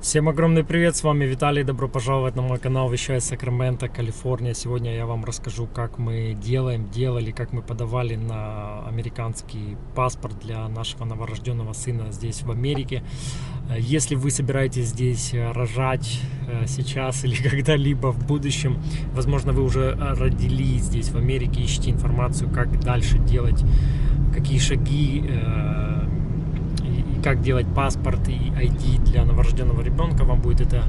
Всем огромный привет, с вами Виталий, добро пожаловать на мой канал, вещаю из Сакраменто, Калифорния. Сегодня я вам расскажу, как мы делали, как мы подавали на американский паспорт для нашего новорожденного сына здесь в Америке. Если вы собираетесь здесь рожать сейчас или когда-либо в будущем, возможно, вы уже родились здесь в Америке, ищите информацию, как дальше делать, какие шаги, как делать паспорт и ID для новорожденного ребенка, вам будет эта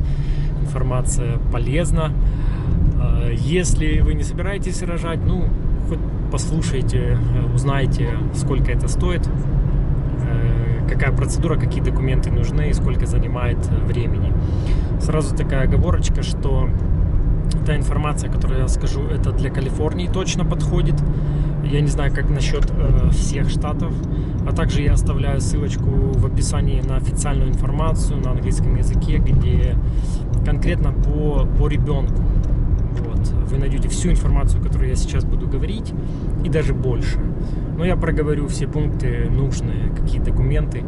информация полезна. Если вы не собираетесь рожать, хоть послушайте, узнайте, сколько это стоит, какая процедура, какие документы нужны и сколько занимает времени. Сразу такая оговорочка, что та информация, которую я скажу, это для Калифорнии точно подходит. Я не знаю, как насчет всех штатов. А также я оставляю ссылочку в описании на официальную информацию на английском языке, где конкретно по ребенку. Вот. Вы найдете всю информацию, которую я сейчас буду говорить, и даже больше. Но я проговорю все пункты нужные, какие документы.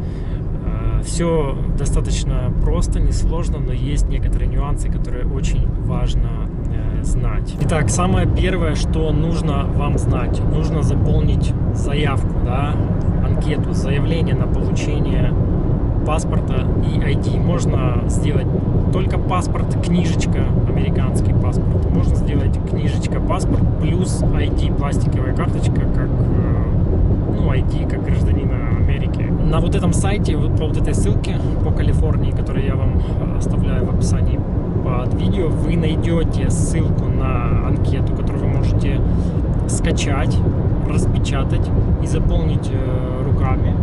Все достаточно просто, несложно, но есть некоторые нюансы, которые очень важно знать. Итак, самое первое, что нужно вам знать, нужно заполнить заявку, анкету, заявление на получение паспорта и ID. Можно сделать только паспорт, книжечка, американский паспорт. Можно сделать книжечка, паспорт плюс ID, пластиковая карточка, как ID, как гражданина Америки. На вот этом сайте, вот по вот этой ссылке по Калифорнии, которую я вам оставляю в описании под видео, вы найдете ссылку на анкету, которую вы можете скачать, распечатать и заполнить руками,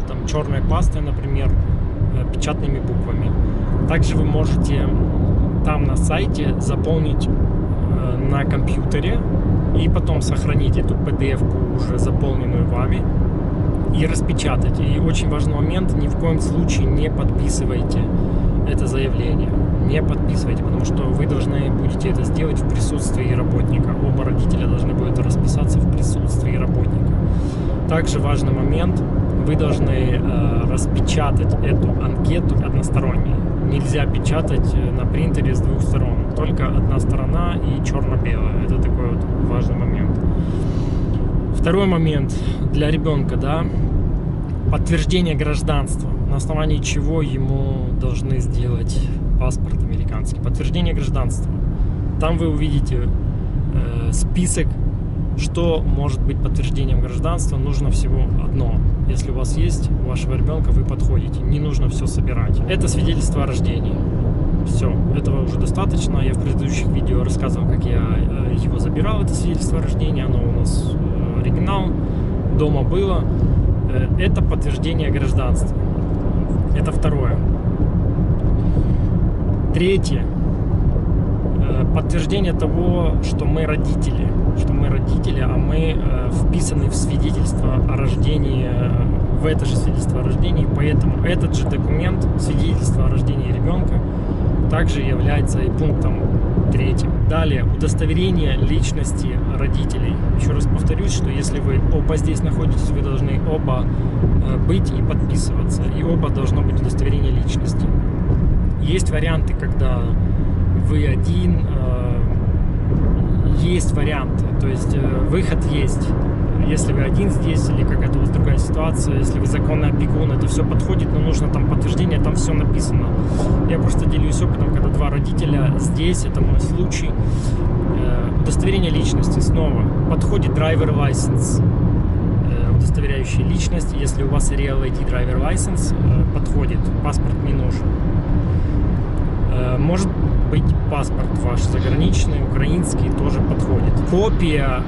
там черной пастой, например, печатными буквами. Также вы можете там на сайте заполнить на компьютере и потом сохранить эту PDF-ку уже заполненную вами и распечатать. И очень важный момент, ни в коем случае не подписывайте это заявление. Не подписывайте, потому что вы должны будете это сделать в присутствии работника. Оба родителя должны будут расписаться в присутствии работника. Также важный момент, вы должны распечатать эту анкету односторонней. Нельзя печатать на принтере с двух сторон. Только одна сторона и черно-белая. Это такой вот важный момент. Второй момент для ребенка, подтверждение гражданства, на основании чего ему должны сделать паспорт американский. Подтверждение гражданства. Там вы увидите список, что может быть подтверждением гражданства. Нужно всего одно. Если у вас есть, у вашего ребенка, вы подходите. Не нужно все собирать. Это свидетельство о рождении. Все, этого уже достаточно. Я в предыдущих видео рассказывал, как я его забирал, это свидетельство о рождении. Оно у нас оригинал, дома было. Это подтверждение гражданства. Это второе. Третье. Подтверждение того, что мы родители. А мы вписаны в свидетельство о рождении, в это же свидетельство о рождении. Поэтому этот же документ, свидетельство о рождении ребенка, также является и пунктом третьим. Далее, удостоверение личности родителей. Еще раз повторюсь, что если вы оба здесь находитесь, вы должны оба быть и подписываться. И оба должно быть удостоверение личности. Есть варианты, когда вы один, есть варианты, то есть выход есть. Если вы один здесь или какая-то у вас другая ситуация, если вы законный опекун, это все подходит, но нужно там подтверждение, там все написано. Я просто делюсь опытом, когда два родителя здесь, это мой случай. Удостоверение личности снова. Подходит driver license, удостоверяющий личность. Если у вас Real ID driver license, подходит, паспорт не нужен. Может быть паспорт ваш заграничный, украинский, тоже подходит. Копия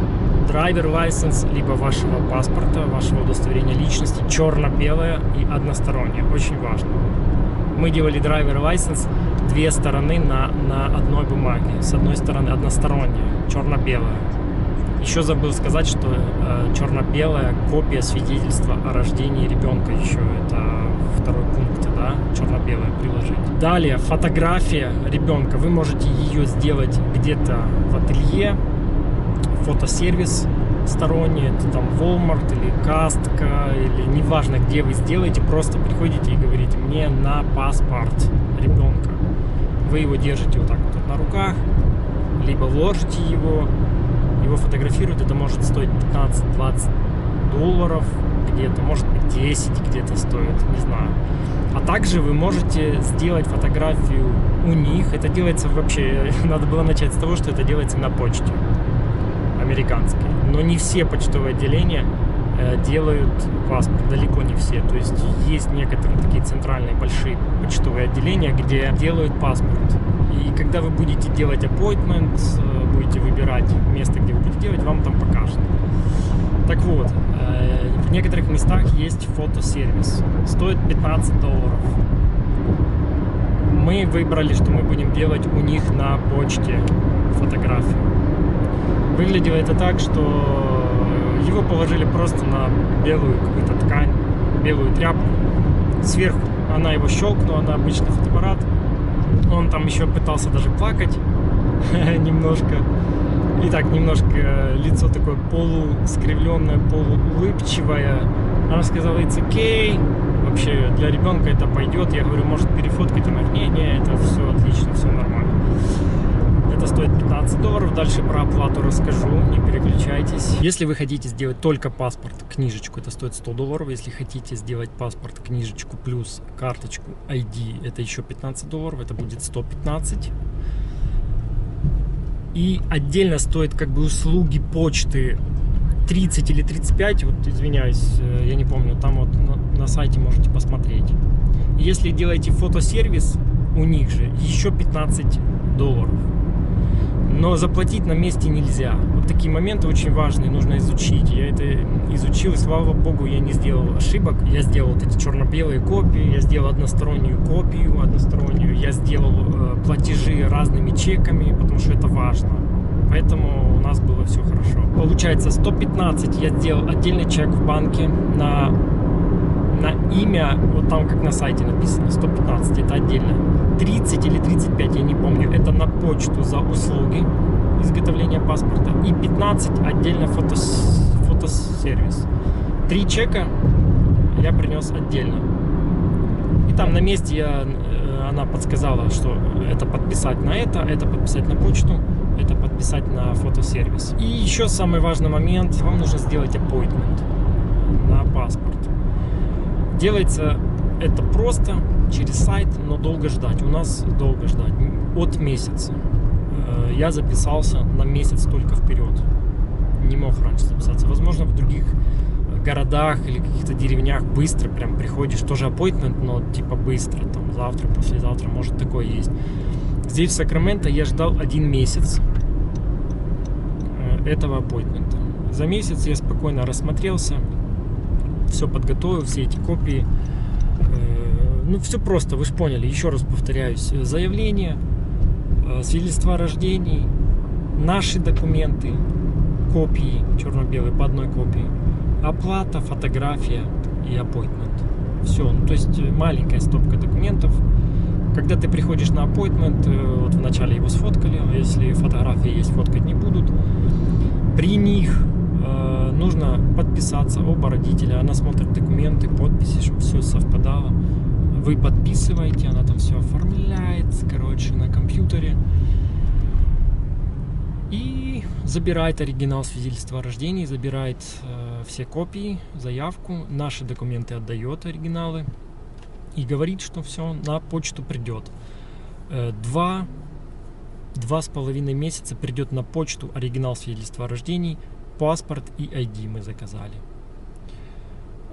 driver license, либо вашего паспорта, вашего удостоверения личности, черно-белая и односторонняя. Очень важно. Мы делали driver license две стороны на одной бумаге. С одной стороны односторонняя, черно-белая. Еще забыл сказать, что черно-белая копия свидетельства о рождении ребенка. Еще это второй пункт, черно-белое приложить. Далее, фотография ребенка. Вы можете ее сделать где-то в ателье, фотосервис сторонний, это там Walmart или Costco, или неважно, где вы сделаете, просто приходите и говорите: мне на паспорт ребенка. Вы его держите вот так вот на руках, либо ложите его фотографируют, это может стоить $15-20, где-то, может быть, 10 где-то стоит, не знаю. А также вы можете сделать фотографию у них. Это делается вообще, надо было начать с того, что это делается на почте американской. Но не все почтовые отделения делают паспорт, далеко не все. То есть есть некоторые такие центральные большие почтовые отделения, где делают паспорт. И когда вы будете делать appointment, будете выбирать место, где вы будете делать, вам там покажут. Так вот, в некоторых местах есть фотосервис. Стоит $15. Мы выбрали, что мы будем делать у них на почте фотографию. Выглядело это так, что его положили просто на белую какую-то ткань, белую тряпку. Сверху она его щелкнула на обычный фотоаппарат. Он там еще пытался даже плакать немножко. И так немножко лицо такое полускривленное, полуулыбчивое. Она сказала: it's okay. Вообще для ребенка это пойдет. Я говорю: может, перефоткать? Она говорит: не, это все отлично, все нормально. Это стоит $15. Дальше про оплату расскажу, не переключайтесь. Если вы хотите сделать только паспорт, книжечку, это стоит $100. Если хотите сделать паспорт, книжечку плюс карточку ID, это еще $15, это будет $115. И отдельно стоит как бы услуги почты 30 или 35, вот извиняюсь, я не помню, там вот на сайте можете посмотреть. Если делаете фотосервис, у них же еще $15. Но заплатить на месте нельзя. Вот такие моменты очень важные, нужно изучить. Я это изучил, и слава богу, я не сделал ошибок. Я сделал вот эти черно-белые копии, я сделал одностороннюю копию, я сделал платежи разными чеками, потому что это важно. Поэтому у нас было все хорошо. Получается, 115 я сделал отдельный чек в банке на имя, вот там как на сайте написано, 115, это отдельно. 30 или 35, я не помню, это на почту за услуги изготовления паспорта. И 15 отдельно фотосервис. 3 чека я принес отдельно. И там на месте она подсказала, что это подписать на это подписать на почту, это подписать на фотосервис. И еще самый важный момент, вам нужно сделать appointment на паспорт. Делается это просто через сайт, но долго ждать. У нас долго ждать, от месяца. Я записался на месяц только вперед. Не мог раньше записаться. Возможно, в других городах или каких-то деревнях быстро прям приходишь. Тоже appointment, но типа быстро. Там завтра, послезавтра, может такое есть. Здесь в Сакраменто я ждал 1 месяц этого appointment. За месяц я спокойно рассмотрелся, все подготовил, все эти копии. Ну, все просто, вы же поняли. Еще раз повторяюсь. Заявление, свидетельства о рождении, наши документы, копии, черно-белые, по одной копии, оплата, фотография и appointment. Все. Ну, то есть маленькая стопка документов. Когда ты приходишь на appointment, вот вначале его сфоткали, а если фотографии есть, фоткать не будут. При них нужно подписаться, оба родителя. Она смотрит документы, подписи, чтобы все совпадало. Вы подписываете, она там все оформляет, короче, на компьютере. И забирает оригинал свидетельства о рождении, забирает все копии, заявку, наши документы отдает, оригиналы. И говорит, что все на почту придет. 2,5 месяца придет на почту оригинал свидетельства о рождении, паспорт и ID мы заказали.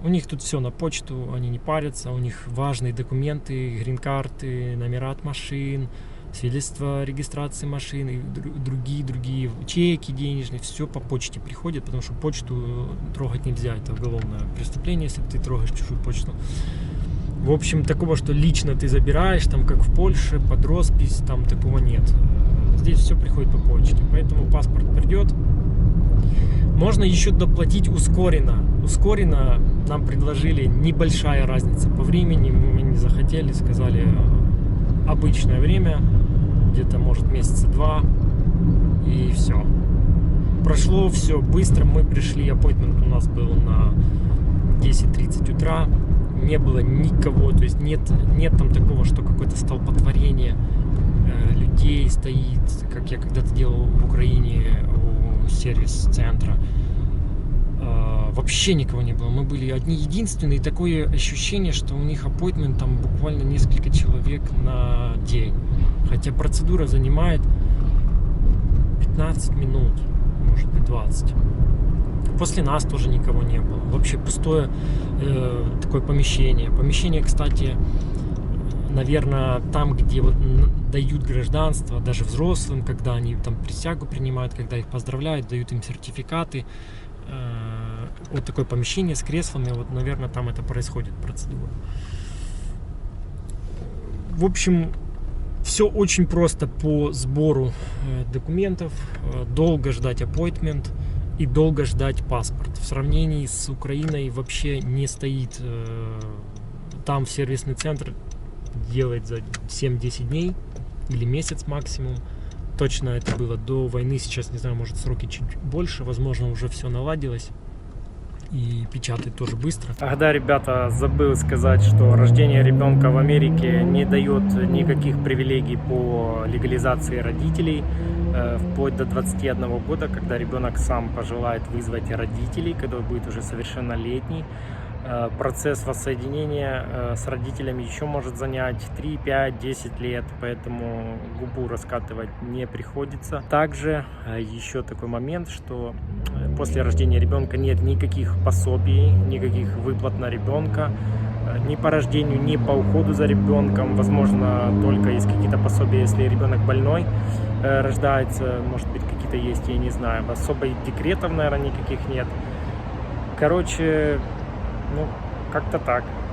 У них тут все на почту, они не парятся, у них важные документы, грин-карты, номера от машин, свидетельство о регистрации машин и другие чеки денежные, все по почте приходит, потому что почту трогать нельзя, это уголовное преступление, если ты трогаешь чужую почту. В общем, такого, что лично ты забираешь, там как в Польше, под роспись, там такого нет. Здесь все приходит по почте, поэтому паспорт придет. Можно еще доплатить ускоренно. Ускоренно нам предложили, небольшая разница по времени, мы не захотели, сказали обычное время, где-то может месяца 2, и все. Прошло все быстро, мы пришли, appointment у нас был на 10:30 утра, не было никого, то есть нет там такого, что какое-то столпотворение людей стоит, как я когда-то делал в Украине у сервис-центра. Вообще никого не было, мы были одни единственные, такое ощущение, что у них appointment там буквально несколько человек на день, хотя процедура занимает 15 минут, может быть 20. После нас тоже никого не было, вообще пустое такое помещение. Помещение, кстати, наверное, там, где вот дают гражданство, даже взрослым, когда они там присягу принимают, когда их поздравляют, дают им сертификаты. Вот такое помещение с креслами, вот, наверное, там это происходит, процедура. В общем, все очень просто по сбору документов. Долго ждать appointment и долго ждать паспорт. В сравнении с Украиной вообще не стоит. Там сервисный центр делает за 7-10 дней или месяц максимум. Точно это было до войны, сейчас не знаю, может сроки чуть больше, возможно уже все наладилось и печатает тоже быстро. Ах да, ребята, забыл сказать, что рождение ребенка в Америке не дает никаких привилегий по легализации родителей, вплоть до 21 года, когда ребенок сам пожелает вызвать родителей, когда он будет уже совершеннолетний. Процесс воссоединения с родителями еще может занять 3, 5, 10 лет, поэтому губу раскатывать не приходится. Также еще такой момент, что после рождения ребенка нет никаких пособий, никаких выплат на ребенка, ни по рождению, ни по уходу за ребенком. Возможно, только есть какие-то пособия, если ребенок больной рождается, может быть, какие-то есть, я не знаю. Особо декретов, наверное, никаких нет. Короче, ну, как-то так.